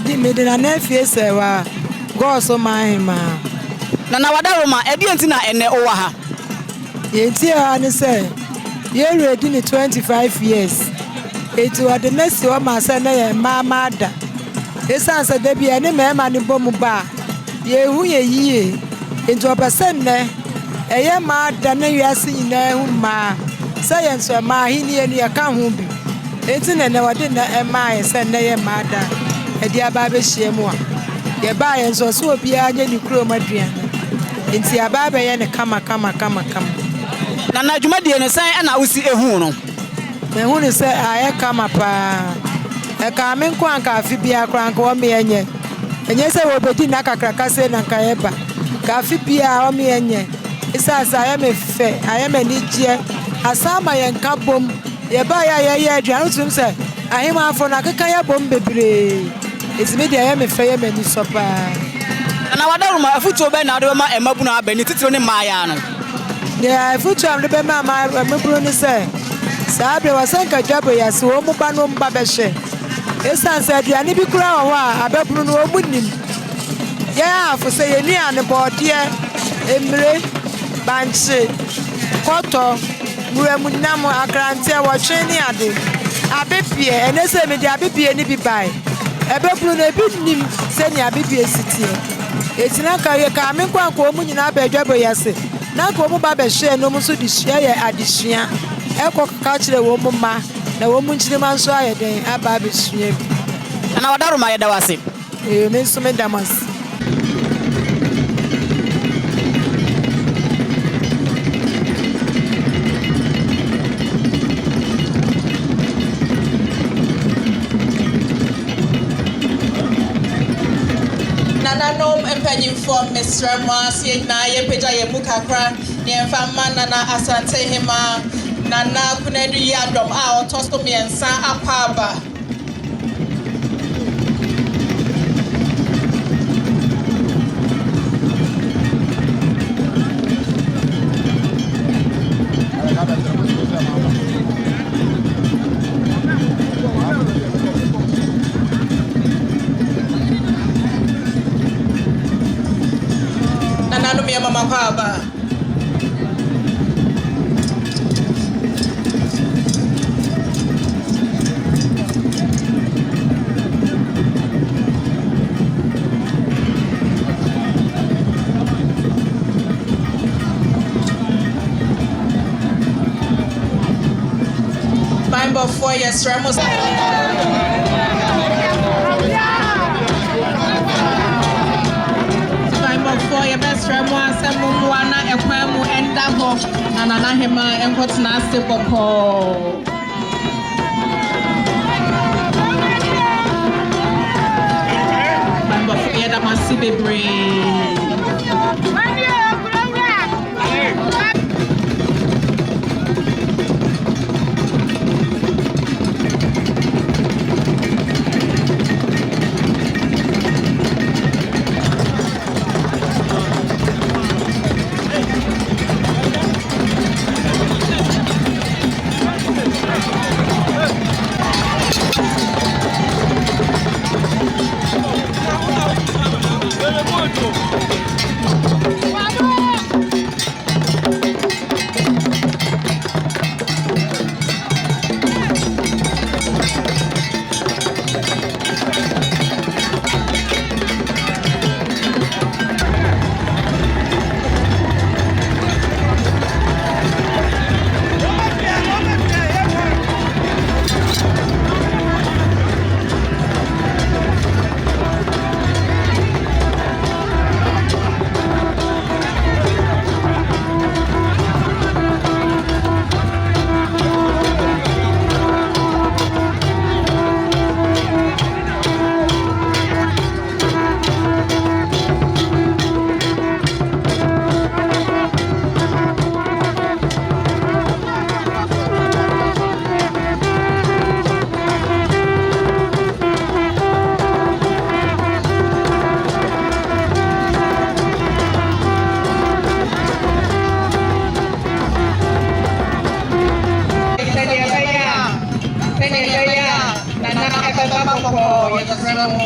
mede na nephew say wa go so Manhyia na wadaroma edi enti na ene owa ha yenti ha ne say ye ready ni 25 years eti wa de nesi o ma say na ye mama da esanse de bia ne mema ne bomu ba ye hu ye yie enti opesen ne eye ma da ne wiase nyina hu ma say ye so ma hini enu ye ka hu bi enti ne wade na ema ye say ne ye ma da edi aba be hie mu a ye ba ye so so obi anya ni kuro maduan enti aba be ye ne kama na adwumadie ne san na wosi ehu no mehu ne say aye kama pa e ka me nko anka afi bia kra anka o me enye say wo bedi na kakraka say na nka eba ka afi bia o me enye isa aye me fe aye me ni je asama ye nka bom ye ba ya ye aduan tum say ahima afo na keka ya bom bebre ezime dia aye me fe ye me ni sopa na wadaroma afutuo be na de ma emabunu abani titiro ne maaya no ya afutuo am de be ma emabunu ni say sabe wasanka dwabo ya se wo mu ba no mba be hye esanse aduane bi kura wo a ababunu no wo munim ya afo se ye ni ane bode emre banche koto ruemu nam akrante wo twe ni ade abepie ene se me de abepie ni bi bai ebabunu no ebi nim se ni abepie sitie etina ka ye ka me kwa ko mu nyina ba dwabo ya se na ko mu ba be hye no mu so di hye ye adesua eko ka kire wo mu ma na wo mu nchire man so ayeden aba be sua bi na wadaroma ye da wase me nso me damas Nananom empanyimfo Mr. Mwasi na yepeja ye mukakra ne mfama nana Asante hima nana kunedu yadom a otosto miensa apaba nananom ya mama paba before yes Ramos before your best Ramos Mumwana Equamu and Dabo and Anahima and what's nasty boko before you that must see the brain Vamos! baba koko yesremo.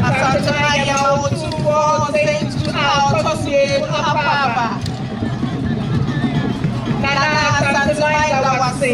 Asanteman yawo tuwo saying to our tosie apapa. Nana Asanteman dawase.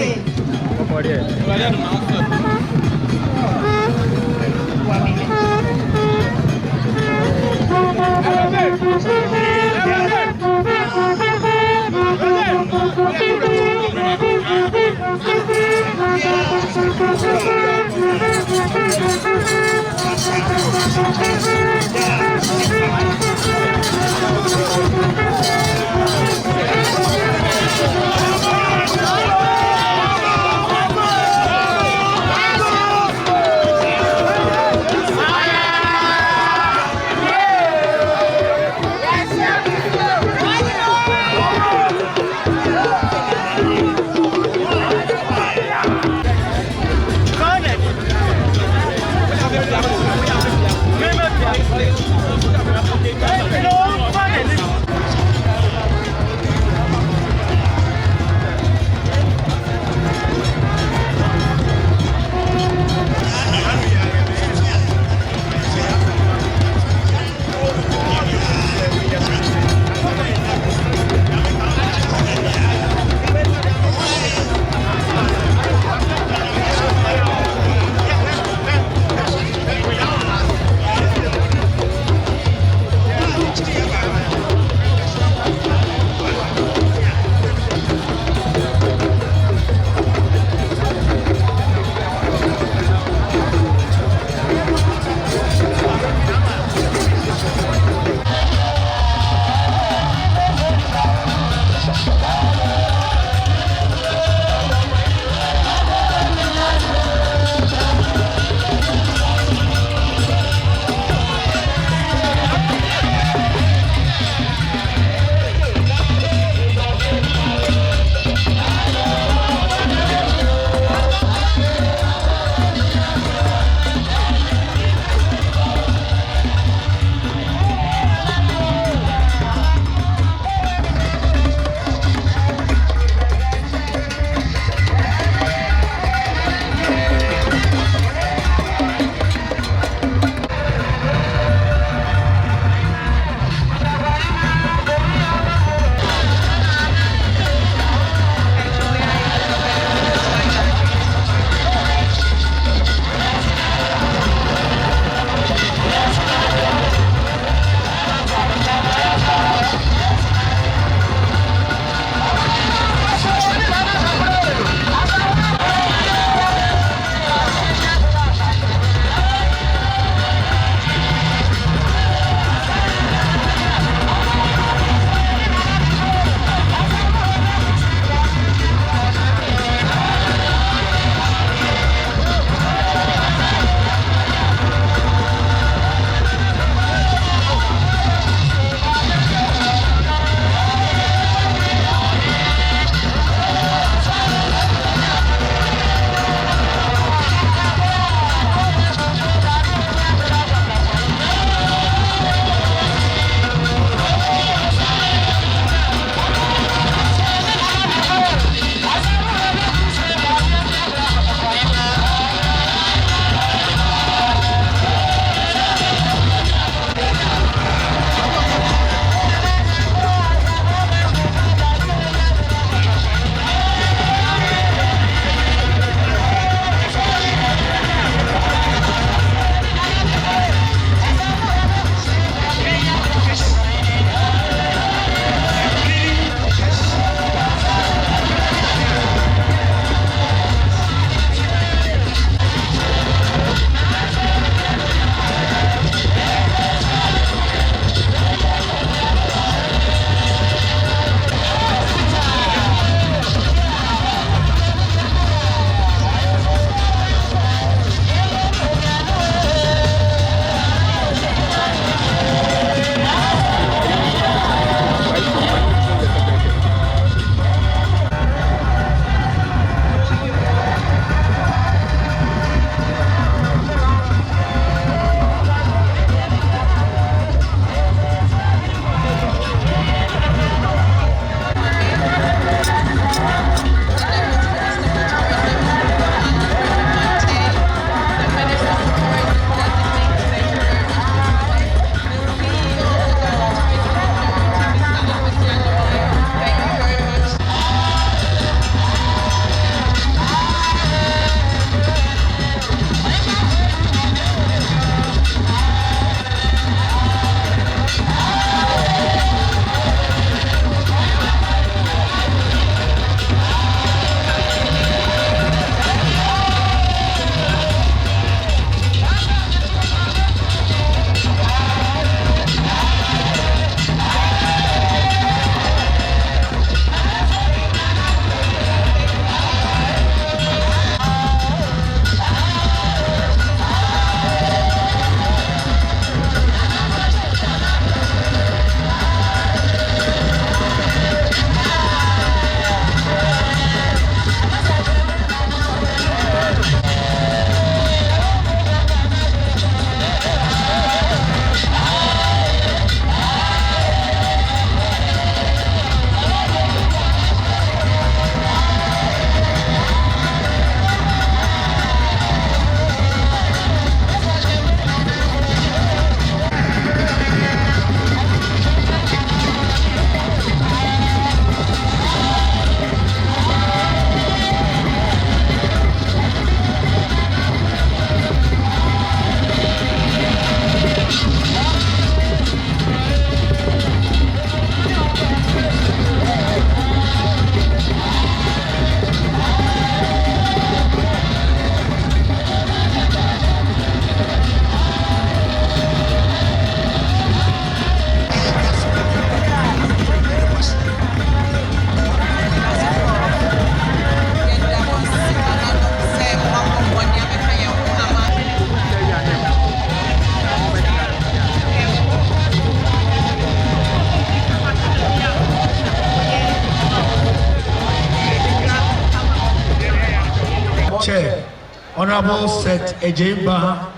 Honorable Seth Ejimba,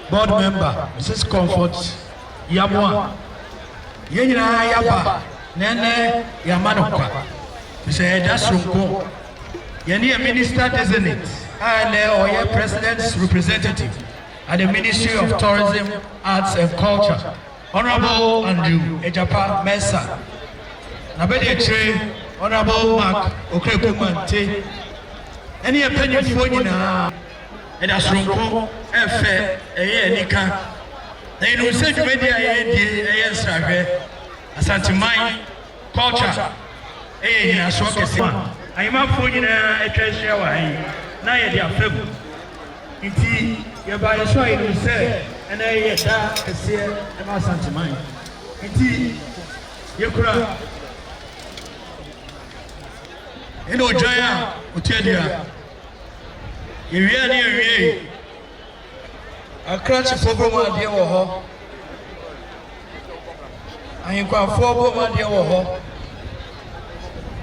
board member, Mrs. Comfort Yamwa, Yenina Yaba, Nene Yamanoka, Mr. Edasunko, Yeni minister designate, and president's representative at the Ministry of Tourism, Arts and Culture, Honorable Andrew Ejapa Mesa, Nabedi Tre, Honorable Mark Okrekumante, any opinion for you now. And as Runko, Efe, Nika, they know such media, Asanteman, culture, I am up for you a treasure. Now you are fable. Indeed, you buy a soil, you say, and I yet see a Asanteman. Indeed, you cry. You know, Jaya, will tell you. You really, a crutch for Boma, dear Woho. I am quite for Boma, dear Woho.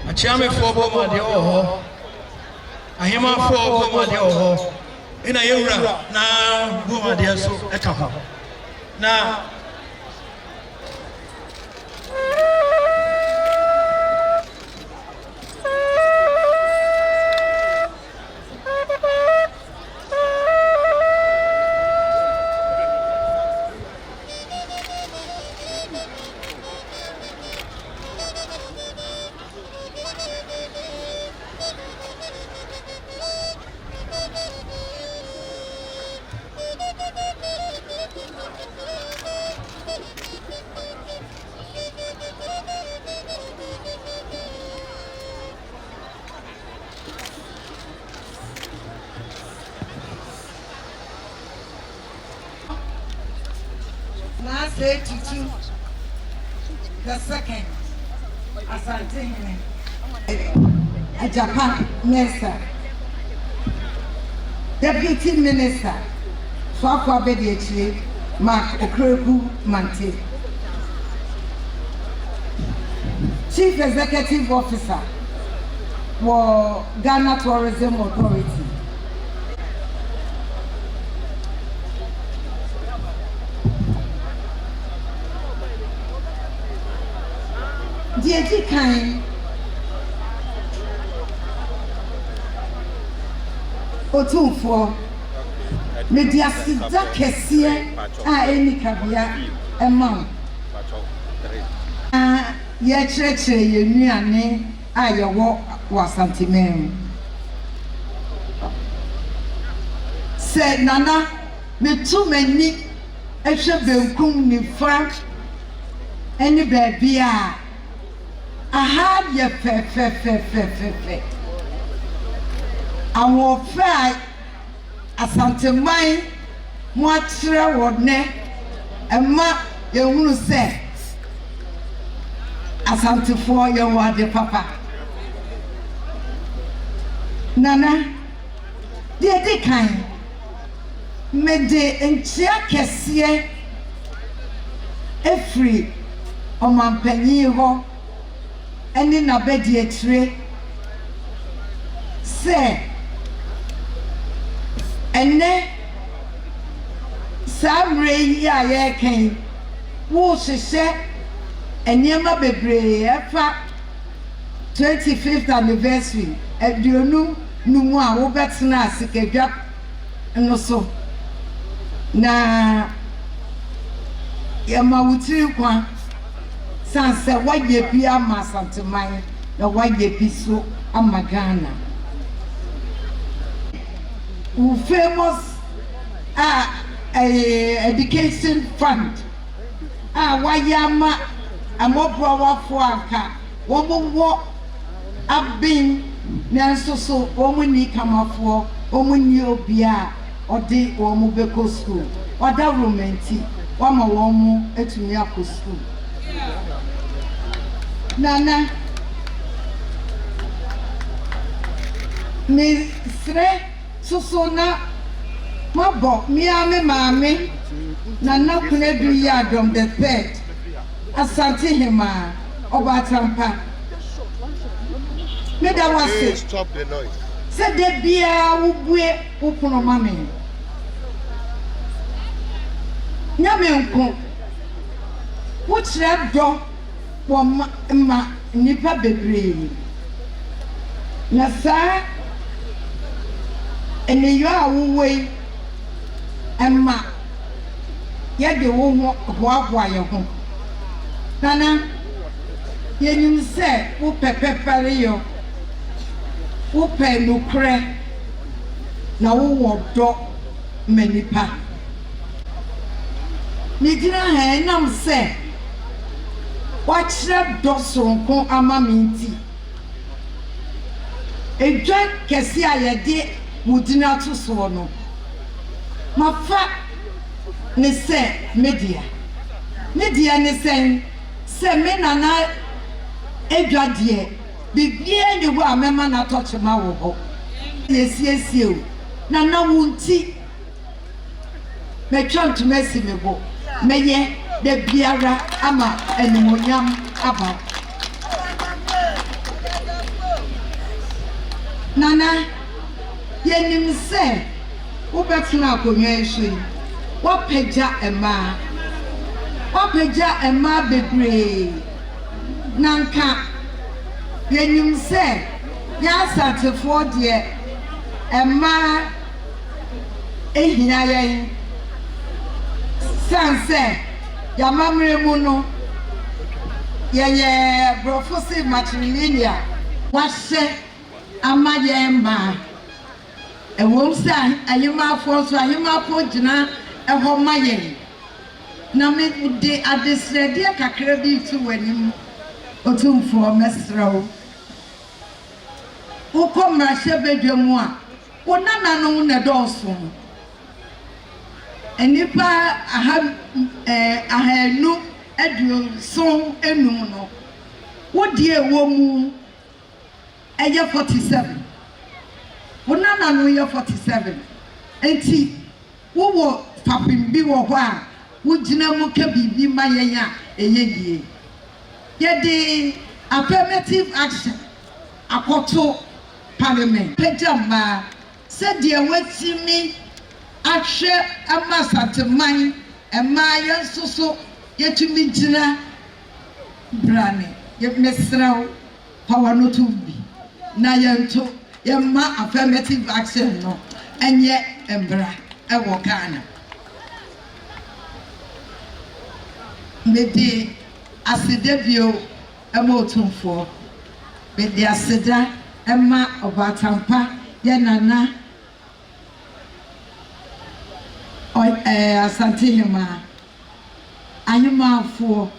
A charming for Boma, dear Woho. I am a for Boma, dear Woho. In a Yura, now, Boma, dear so, a couple. Now, Last 82, the second, Asante a Japan minister, Deputy Minister, Swakwa Bediachi, Mark Okrekumante, Chief Executive Officer for Ghana Tourism Authority. Deji Kain Otumfo Media Sida Kesie a eni kabia emam ye chreche ye nuane a ye wo Asanteman se nana me tu mani ehwe benkum ni fra eni baby a aha ye fe awon fa Asanteman mo akire wodne ema ye hunu se Asantefo ye wade papa nana de kan me de enchia kese efri omampanyi ho eni na bedi etire se ene samre ya ye kan wo hwehwe enyema bebre efa 25th anniversary eduonu numu a wo betena asikadwa no so na yama wutiri kwa sanse waye bi ama Asanteman na waye bi so ama Ghana who famous education fund wayama amobrawafo anka womo abin nanso so womo ni kamafo womo ni obia odi womo beko school oda romenti wama womo etumi akọ school nana me sre susuna mabo miame mame nana kunedu yadom the third Asante Hima Obatampa. Stop the noise. Said the beer would be open on mammy. Nyamenko, what's that dog for ma nipa bebree? Na sa ene yo awuwe emma ye de wo hoahoa ye ho nana ye nim se wo pepepare yo wo pe nukre na wo wodo manipa ni gina ha nam se wa kire do soronko ama minti edwa kesi ayede wudina to so no mafa ne se media ne se me nana edwadie bibie ne wo amema na touch ma wo ho yesiesie o nana wunti me chant mercy me bo meye de biara ama enimonyam aba nana yenim se wo betuna akonwa ehwe wo peja ema bebre nanka yenim se ya satefo de ema ehina yen sanse ya mamre mu no ye profosi matrilineal wahye amayemba ewom sa ayima afo so ayima afo gina eho maye na me de adesrede kakra bi tu wanim otumfo mesrawo ukomra shebedwemu a wonana no na dɔɔso enipa ahanu aduoso enum no wodie wo mu eye 47 wonana no ye 47 enti wo papimbi wo ho a wogina mu ka bibi mayen a eyedie ye de affirmative action akoto parliament pejama said the watimi ahwe Asanteman ema yensoso yetumi gina brane ye mesrawo power no to be na yento yemma affirmative action no enye embra ewo kana mede asedebio ema otumfo mede aseda ema obatampa ye nana Asante hima anyuma afo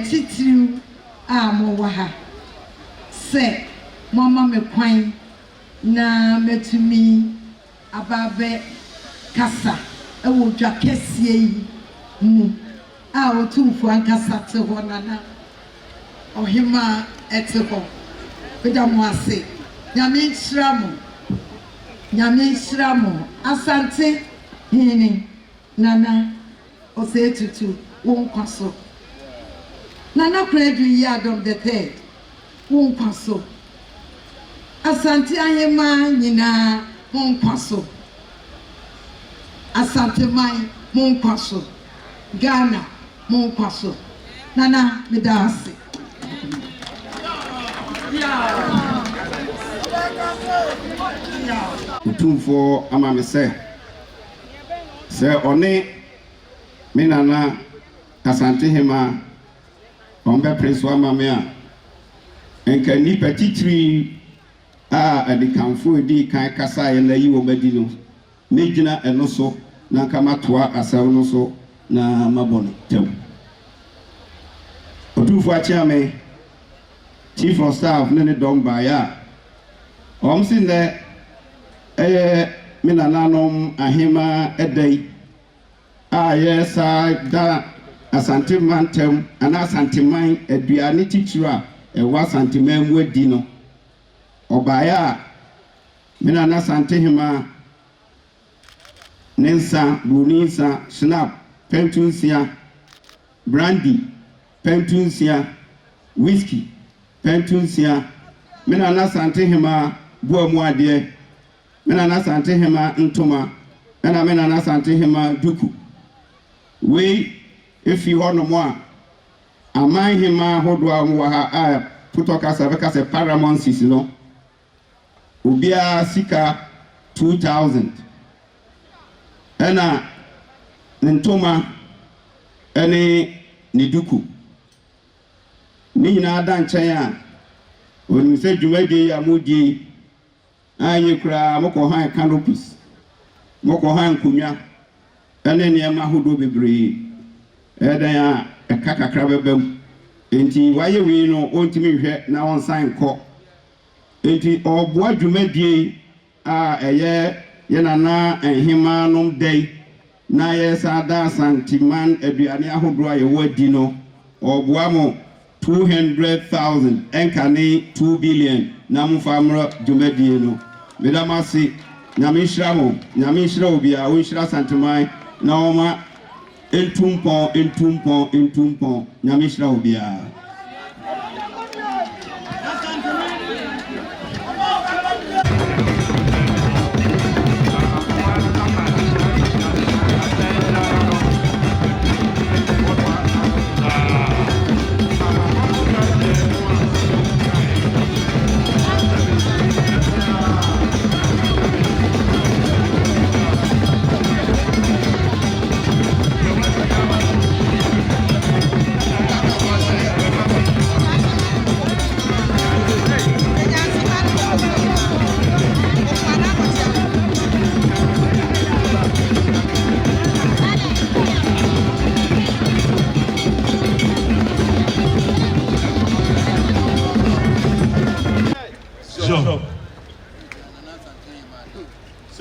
titiriu a mo wa ha se mama me kwan na metumi ababe kasa ewo dwa kesie yi mu a otumfo ankasa te ho nana ohima ete ho bida mo ase nyame nhyiramo asante hini nana osetutu wonkwaso nana kredu yadom the third wonkwaso asante ahema nyina wonkwaso Asanteman wonkwaso Ghana wonkwaso nana medase utumfo ama me se one me nana Asante hima ombe prince ama me a enka ni petitri a adikanfo edi kan kasa ye na yi wo madi no me gina eno so na kama toa asaw no so na mabono tem utumfo achiame chief of staff ne domba ya omsi ne mina nanom ahima edai yesa da Asanteman tem ana Asanteman aduane titira ewa Asanteman mu adi no obaya mina na Asante hima nensa buninsa snap pentunsia brandy pentunsia whiskey pentunsia me na Asante Hema boa mu ade me na Asante Hema ntoma na me na Asante Hema duku we efi ho no mo a aman hema hodo a mo ha a putoka sabeka se paramount sisi no obia sika 2000 ena ntoma ene ni duku ni nyina da nkyɛn a oni se dwumadi ya mudi anye kura moko han canopies moko han kunwa ene niema hodo bebree ɛdan a ɛka kakra bɛbam enti waye wi no ontimi hwɛ na on san kɔ enti ɔboa dwumadi a ɛyɛ yenana enhima nom dai na yesa da Asanteman aduane ahodo a yɛwɔ di no ɔboa mo 200,000 enkane 2 billion na mufamro dwumadi no medamase nyame hyira mo nyame hyira obi a wo hyira Asanteman na oma entumpon nyame hyira obi a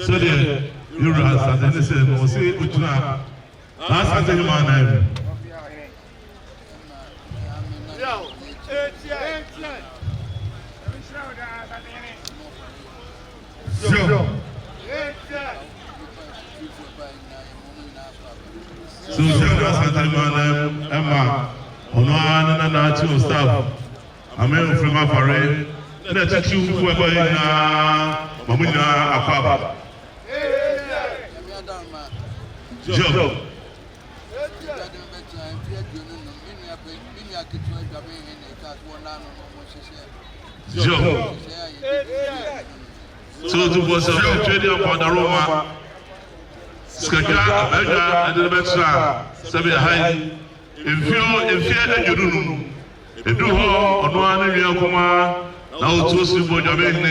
So the you as they say no say utuna Asante Kingdom so Asante Kingdom Emma ono ana na chief staff amen from afare na chichu whoever na mamuna akwaba Job. So to was a trading upon the Roma Skaka, Abega, and the Betra, Sabia High. If fear you do, if you hold on one Yakuma, now to sleep for Jamaica,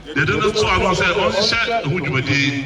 they didn't talk and say, oh, shut who you would be.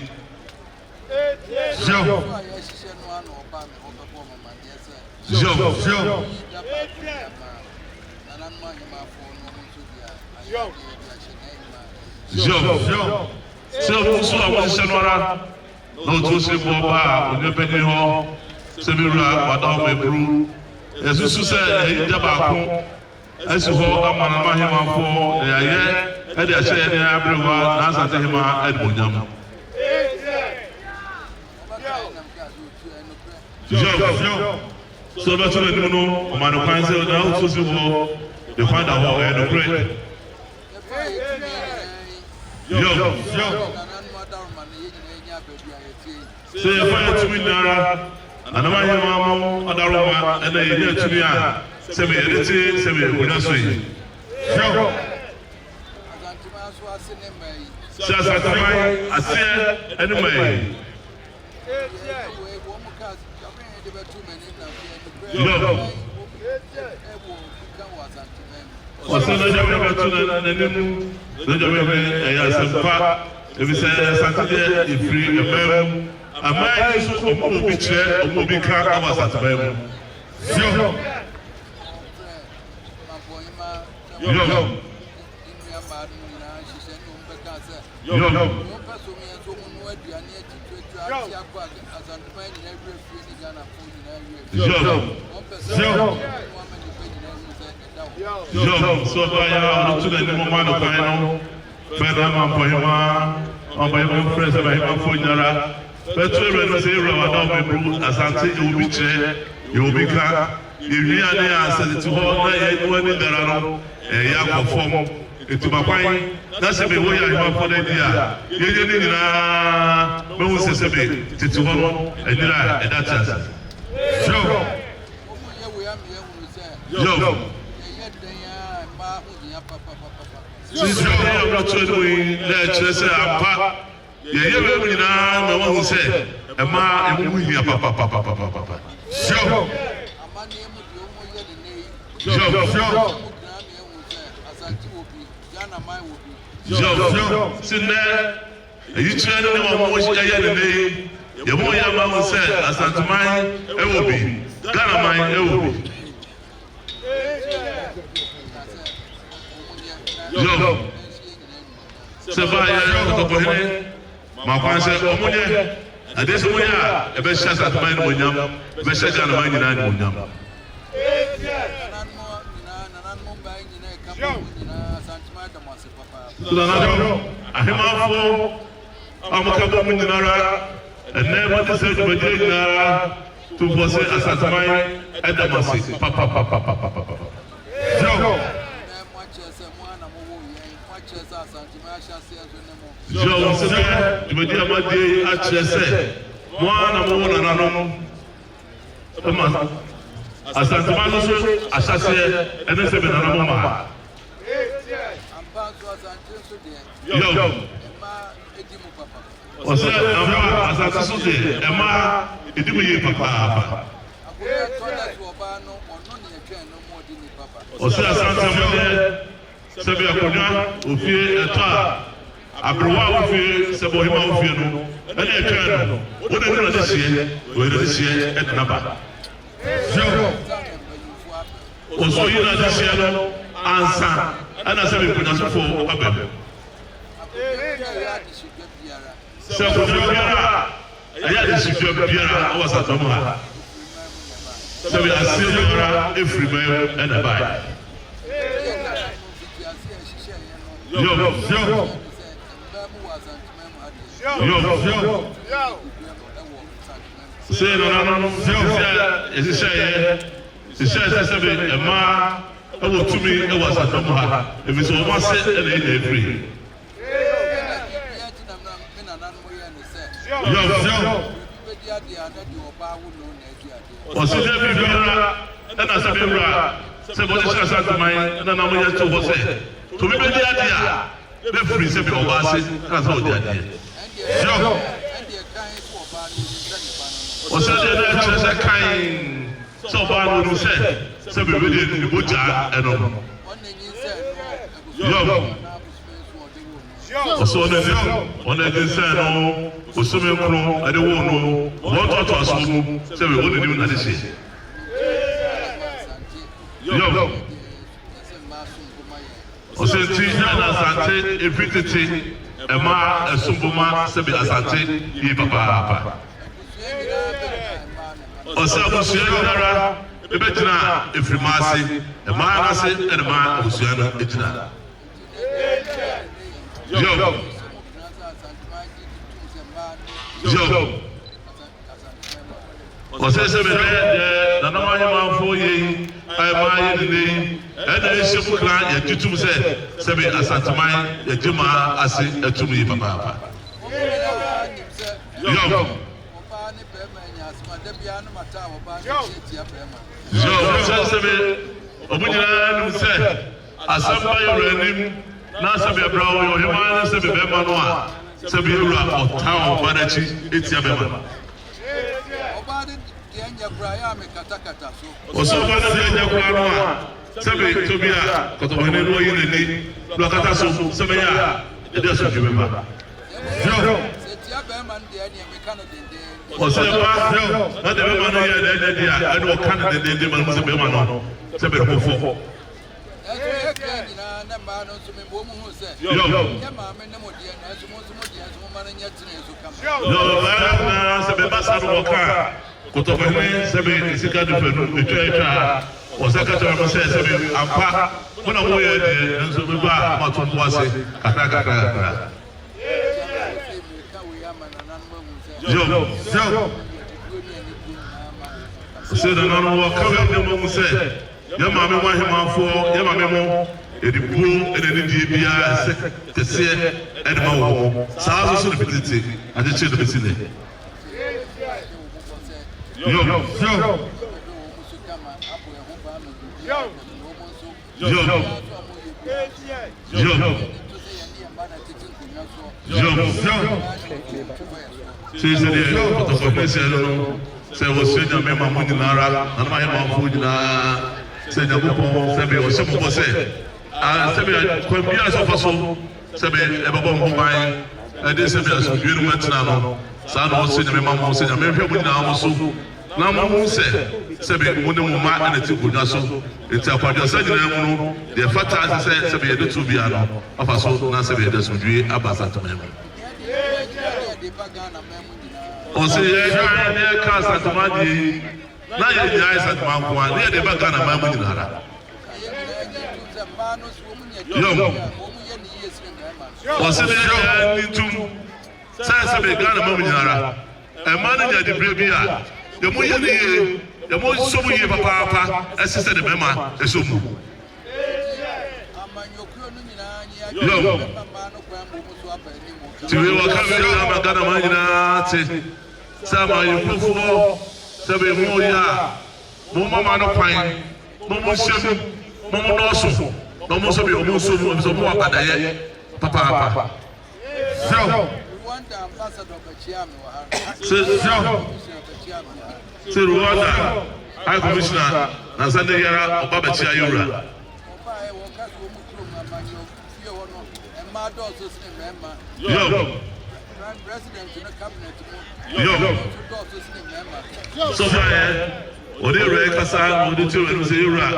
So that's what I don't know. Man, the council now to the find out how to pray. So you find to me now, and I'm here, Mamma, and Aroma, and they hear to me. Semi editing, semi winasui. So I say, anyway. Wasana jabe batuna na nemu na jabe ya sempa ebi se Saturday ifri emem amai so omo bi kire omo bi ka aba Saturday so by to the moment of final Federal Manhyia on by my friends by him for Nara but to say Ramadan Asante will be chair you will be car if you are there to hold when there are ya perform Eti makwan na se be wo ya hima for na dia. Ye ye ni na me hu se be titi ho no adira eda chance. So. Yo. Since you are not doing let's say apa. Ye ye be na me hu se e ma e mu hia papa. So. Yo, sinne you train no more ya ya ne ye mo ya ma won say Asanteman e wo bi Ghana man e wo bi yo se ba ya ko ko hene ma kwa se omunye ade se mo ya e be sha Asanteman no nyam be sha Ghana man nyina no nyam Sudanado, ahemafo amaka mu nyinara ene ma tse ju beje nyinara to bose Asanteman edamase papa jo se ju beje amade a chese mo ana mo na no toma Asanteman so asase ene se be na mo ma yo ose ama asante so de ema edimu ye papa ose Asanteman de sebe akonya ofie eta abrowa ofie sebe ohima ofie no ene etwa no wo de na de sie wo de sie etna ba yo oso yi na de sie no ansa ana sebe konya so fo abem se ko biara aya de sifia biara o Asanteman se be asiora efrime and buy yo se no se be ema e wo tumi e wo Asanteman e bi so mo se e na e free yo Osi de biara na se biara se bo se Asanteman na mo ye to bo se to be dia dia be free se be o ba se na so dia dia yo osi de na se kan so ba no se be we de bo ja eno yo oso ona de se no osome kro ade wo no wo to aso mu se be wo ni na de se yo osenti na Asante efitete ema esumbuma se be Asante yi papa osa busuya nara ebetina efrimase ema na se ema busuya na etina yo ose se be de na ma hema fo yi ai ma yi ni ena eshim kra ya tutum se be Asanteman ya jima ase etum yi papa yo se be obunyina nu se asamba yoranim na se be brawo yo hema na se be bema no a se be ura otawo banachi etia bema oso ba na nya kura no a se be tobia kotohene no yi nani lo kata so se be ya e de so jubema yo oso ba yo na de bema no ya de dia e no kan de man se bema no se be hofo yo na se be basa no ka kotohene se be sika de fenu etwa osaka to se be ampa mona wo ye de nso be ba ma to bo ase kakra yo se da no wo ka we de mo se ya ma me wa hema fo ya ma me mo yɛde buo ɛna ne die biara sɛ kɛseɛ ɛde ma wɔ saa nso so ne fitete agyekyere no bɛsi nɛ sɛdeɛ pɔtɔpɔpɛsiɛ no sɛ wɔsua nyame ma mo nyinara nanom ayɛ mamfo nyinaa sɛ nyankopɔn sɛbe ɔhyɛ mmɔbɔ sɛ sɛbe kwan biara sɛ ɔfa so sɛbe ɛbɛbɔ mo ban ɛde sɛbe asomdwe no mu atena no saa na ɔsɛ nyame ma mo sɛ nyame hwɛ mo nyinaa mo so na mohu sɛ sɛbe mo ne mo ma ɛna ti nkonnwa so nti akwadwasa nyinaa mu no deɛ fata ase sɛ sɛbe yɛde to bia no afa so na sɛbe yɛde asomdwe aba Asanteman mu ɔsɛ yɛhwɛ ne yɛka Asanteman deɛ yi na yɛnyae Asanteman nko a ne yɛde ba Ghana man mu nyinara ɔsɛ ne yɛhwɛ ne ntum sɛ sɛbe Ghana man mu nyinara ɛma no nya debrɛ bi a yɛmo yɛ ne yie yɛmo sɔ mu yie papaapa ɛsi sɛ de bɛma ɛsɔ mu tiwe waka wei ama Ghana man nyinaa te sɛ ama yɛkurofoɔ sɛ bɛmu yɛ a mo mama no kwan mo mo hyɛm mo mo nɔɔso na mo nso bi ɔmo nso mu ɔmo wɔ abadayɛ papaapa sɛ Rwanda High Commissioner na nsa ne yɛra ɔba bɛkyia yɛwura so far ɔde yɛwura kasa na ɔde ti wɛno sɛ yɛwura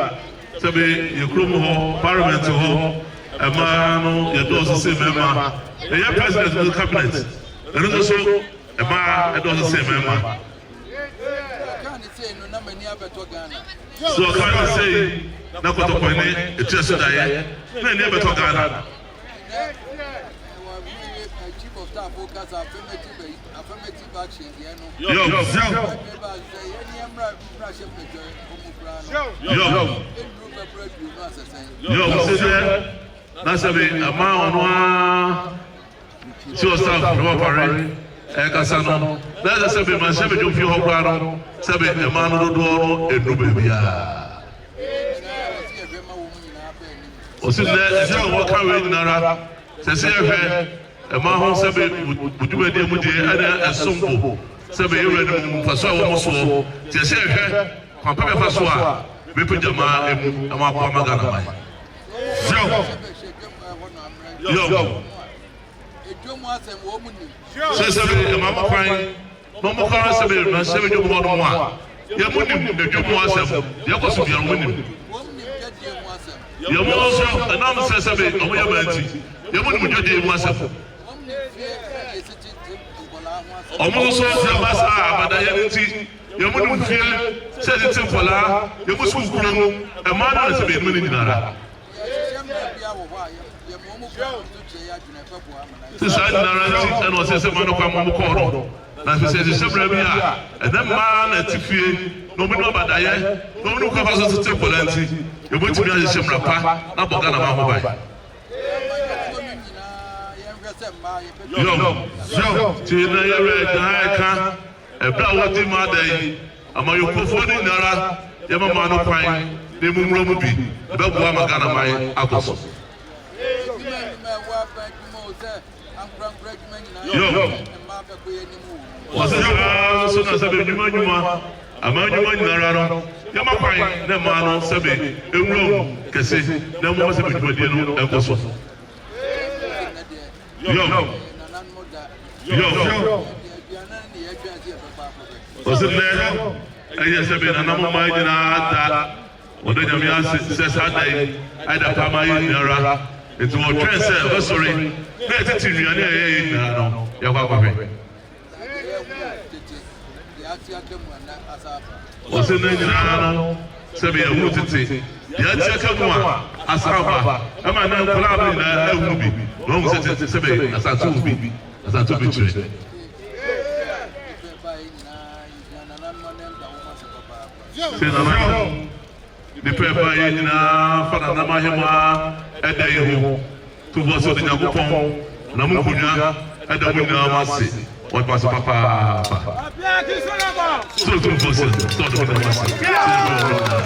sɛbe yɛ kurom hɔ parliament hɔ ɛmaa no yɛdɔɔso sɛ mɛma ɛyɛ president no cabinet ɛno nso so ɛmaa ɛdɔɔso sɛ mɛma so ɔka no sɛ na kɔtɔkɔne ɛtua so daeɛ na ɛne ɛbɛtɔ Ghana na sɛbe ama ɔno a chief of staff no wapare ɛkasa no na ɛsɛ sɛbe manhyɛ bɛdwom fie hɔ koraa no sɛbe ɛma no dodoɔ no ɛnu baabiaa ɔsi nnɛ ɛsɛ wɔka wei nyinara sɛ sɛ yɛhwɛ ɛma ho sɛbe bodwumadie mu deɛ ɛne ɛsombo sɛbe yɛwura no mu mfa so a wɔ mo soɔ nti ɛsɛ yɛhwɛ kwampa bɛfa so a bɛpagya ma ɛmu ɛma akɔ ama Ghana man sɛ sɛbe ɛma mo kwan na ɔmo kwan sɛbe na sɛbe dwom hɔ no mu a yɛmo nim na dwom ho asɛm yɛkɔ so biara mo nim yɛmo nso ɛnam sɛ sɛbe ɔmo yɛ manti yɛmo nim dwadie mu asɛm ɔmo nso yɛma saa abadayɛ no nti yɛmo nim fie sɛ tete nkɔlaa yɛmo so kuro mu ɛmaa no na sɛbe yɛnom no nyinara sɛ saa nyinara nti ɛna ɔsɛ sɛ ma no kwan mo kɔɔ no na sɛ ɛhyehyɛ berɛ bi a ɛnɛ mmaa na ɛte fie na ɔmo nim abadayɛ na ɔmo nim kɔfa so tete nkɔlaa nti yɛbɛtumi ahyehyɛ mmara pa na bɔ Ghana ma ho ban nti na yɛwerɛ gyina ɛka ɛberɛ a wɔdi mu ada yi amayɔnkofoɔ no nyinara yɛma ma no kwan na ɛmummura mu bi ɛbɛboa ma Ghana man akɔ so ɔsɛ so na sɛ bɛdwuma nnwuma ama nnwuma nyinara no yɛma kwan na ɛma no sɛbe ɛwuram kɛse na mmom sɛ bɛdwumadie no ɛkɔ so ɔsɛ nnɛ ɛyɛ sɛbe nanam ma nyinaa da ɔdɔ nyame ase sɛ saa da yi ɛda pama yɛ nyinara nti wɔtwɛn sɛ ɔbɛsɔre na ɛtete nnuane a ɛyɛ yɛ nyinaa no yɛkɔ akɔhwɛ ɔsɛ ne nyinaa no sɛbe yɛhu tete yɛatia ka mu a asaba ɛma na nkɔlaa no nyinaa ɛhu bi na ɔhu sɛ tete sɛbe asante hu bi asante bi kyerɛ sɛ nana nipa ɛba yɛ nyinaa fa nanam ahema ɛda yi ho to bɔ sɛ ɔde nyankopɔn na mo nkonnwa ɛda mo nyinaa mo ase wɔde so papaapa so to bɔ sɛ ɔde mo nyinaa mo ase.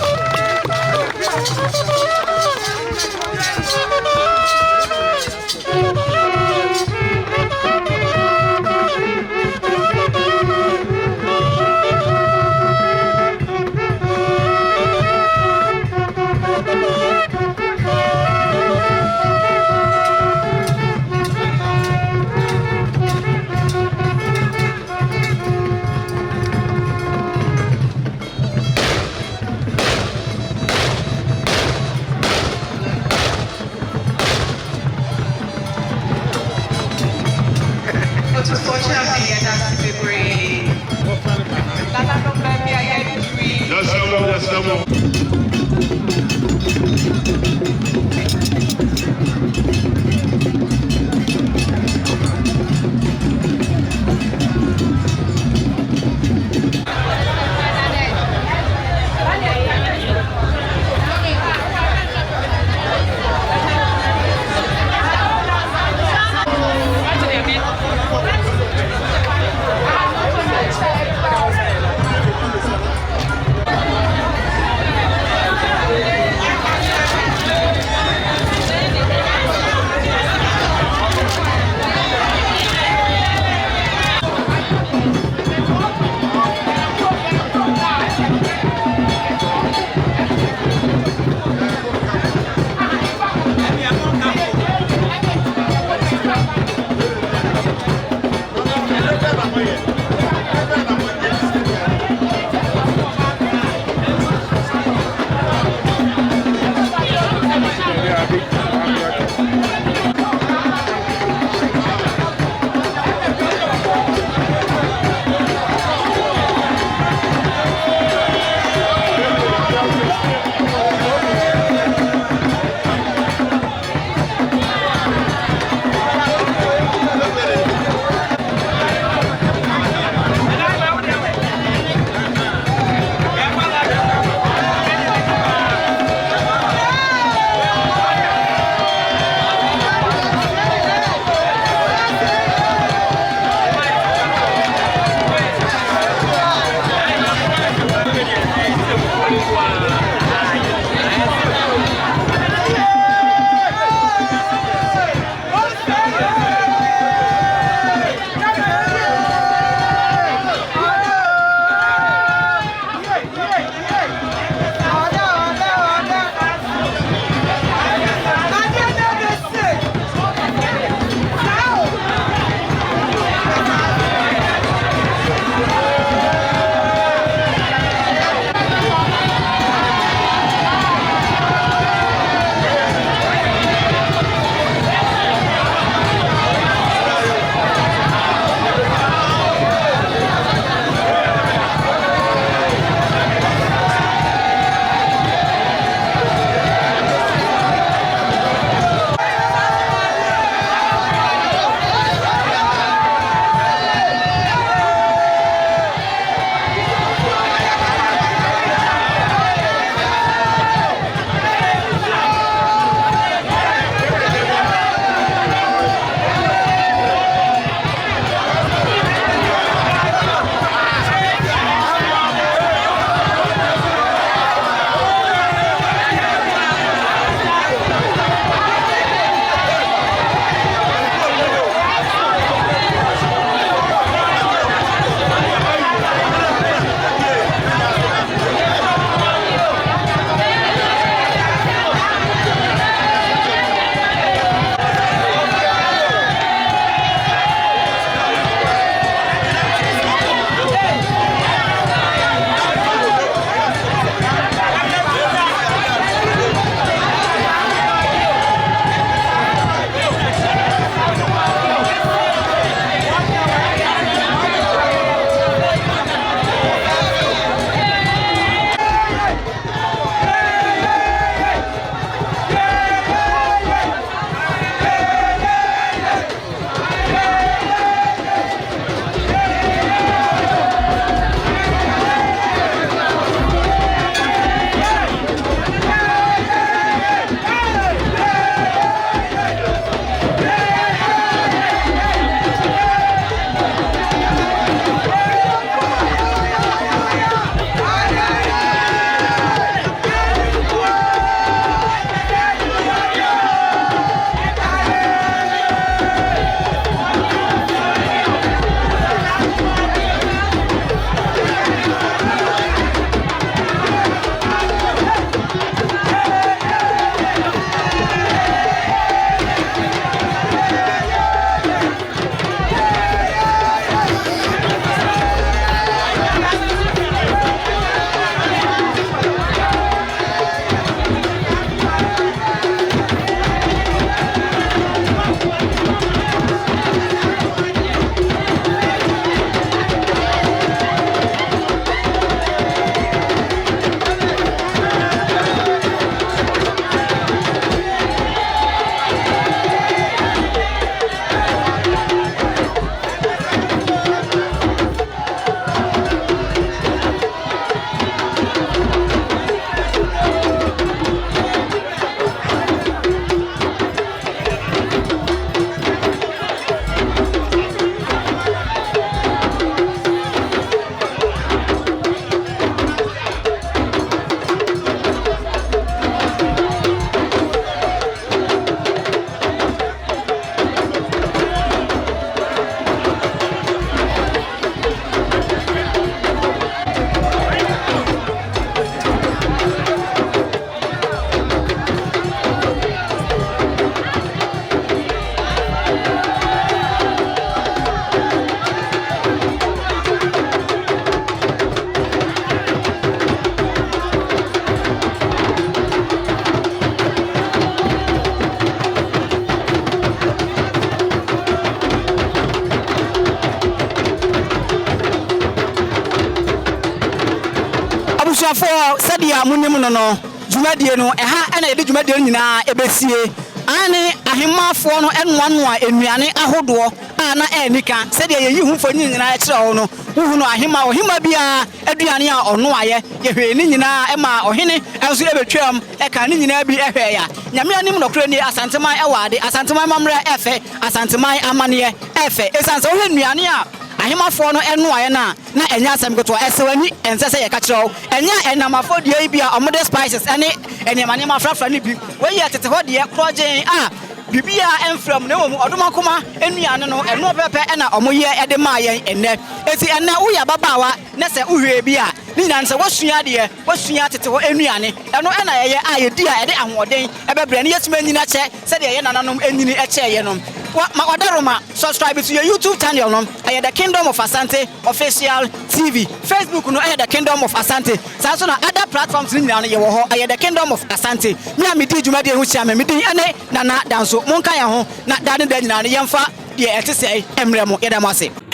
sɛdeɛ monim no dwumadie no ɛha ɛna yɛde dwumadie no nyinaa ɛbɛsie ane ahemafoɔ no ɛnoanoa nnuane ahodoɔ a na ɛnika sɛdeɛ yɛyi ho mfoni nyinaa ɛkyerɛ hɔ no wohu no ɔhema biara aduane a ɔnoayɛ yɛhwɛ ne nyinaa ɛma ɔhene ɛnso ɛbɛtwam ɛka ne nyinaa bi ɛhwɛ ya nyame anim nɔkorɛ ni Asanteman ɛwɔ ade Asanteman mammerɛ ɛfɛ Asanteman amanneɛ ɛfɛ ɛsiane sɛ wohwɛ nnuane a ahemafoɔ no ɛnoayɛ no a na ɛnyɛ asɛm ketewa ɛsɛ w'ani ɛnsɛ sɛ yɛka kyerɛ wo ɛnyɛ ɛnamafo deɛ yi bi a ɔmode spices ɛne nneɛma frafra no bi wɔyɛ tete hɔ deɛ korɔgyen a bibia ɛmfram na mmom ɔdomakoma nnuane no ɛno pɛpɛ ɛna ɔmoyɛ ɛde maa yɛn ɛnnɛ eti ɛnnɛ woyɛ ababaawa na sɛ wohwɛ bi a ne nyinaa sɛ wɔsua tete hɔ nnuane ɛno ɛna yɛyɛ a yɛdi a ɛde ahoɔden ɛbɛbrɛ ne yɛtumi anyini akyɛ sɛdeɛ yɛ nananom anyini ɛkyɛɛ yɛ no Wadaroma, subscribe to your YouTube channel no. The Kingdom of Asante official TV. Facebook no the Kingdom of Asante. So na other platforms ni na ye wo ho the Kingdom of Asante. Me a me di dwuma de ho chia me di ane nana danso. Monka ya ho na dade da nyina ne yemfa de etese emremo yedamase.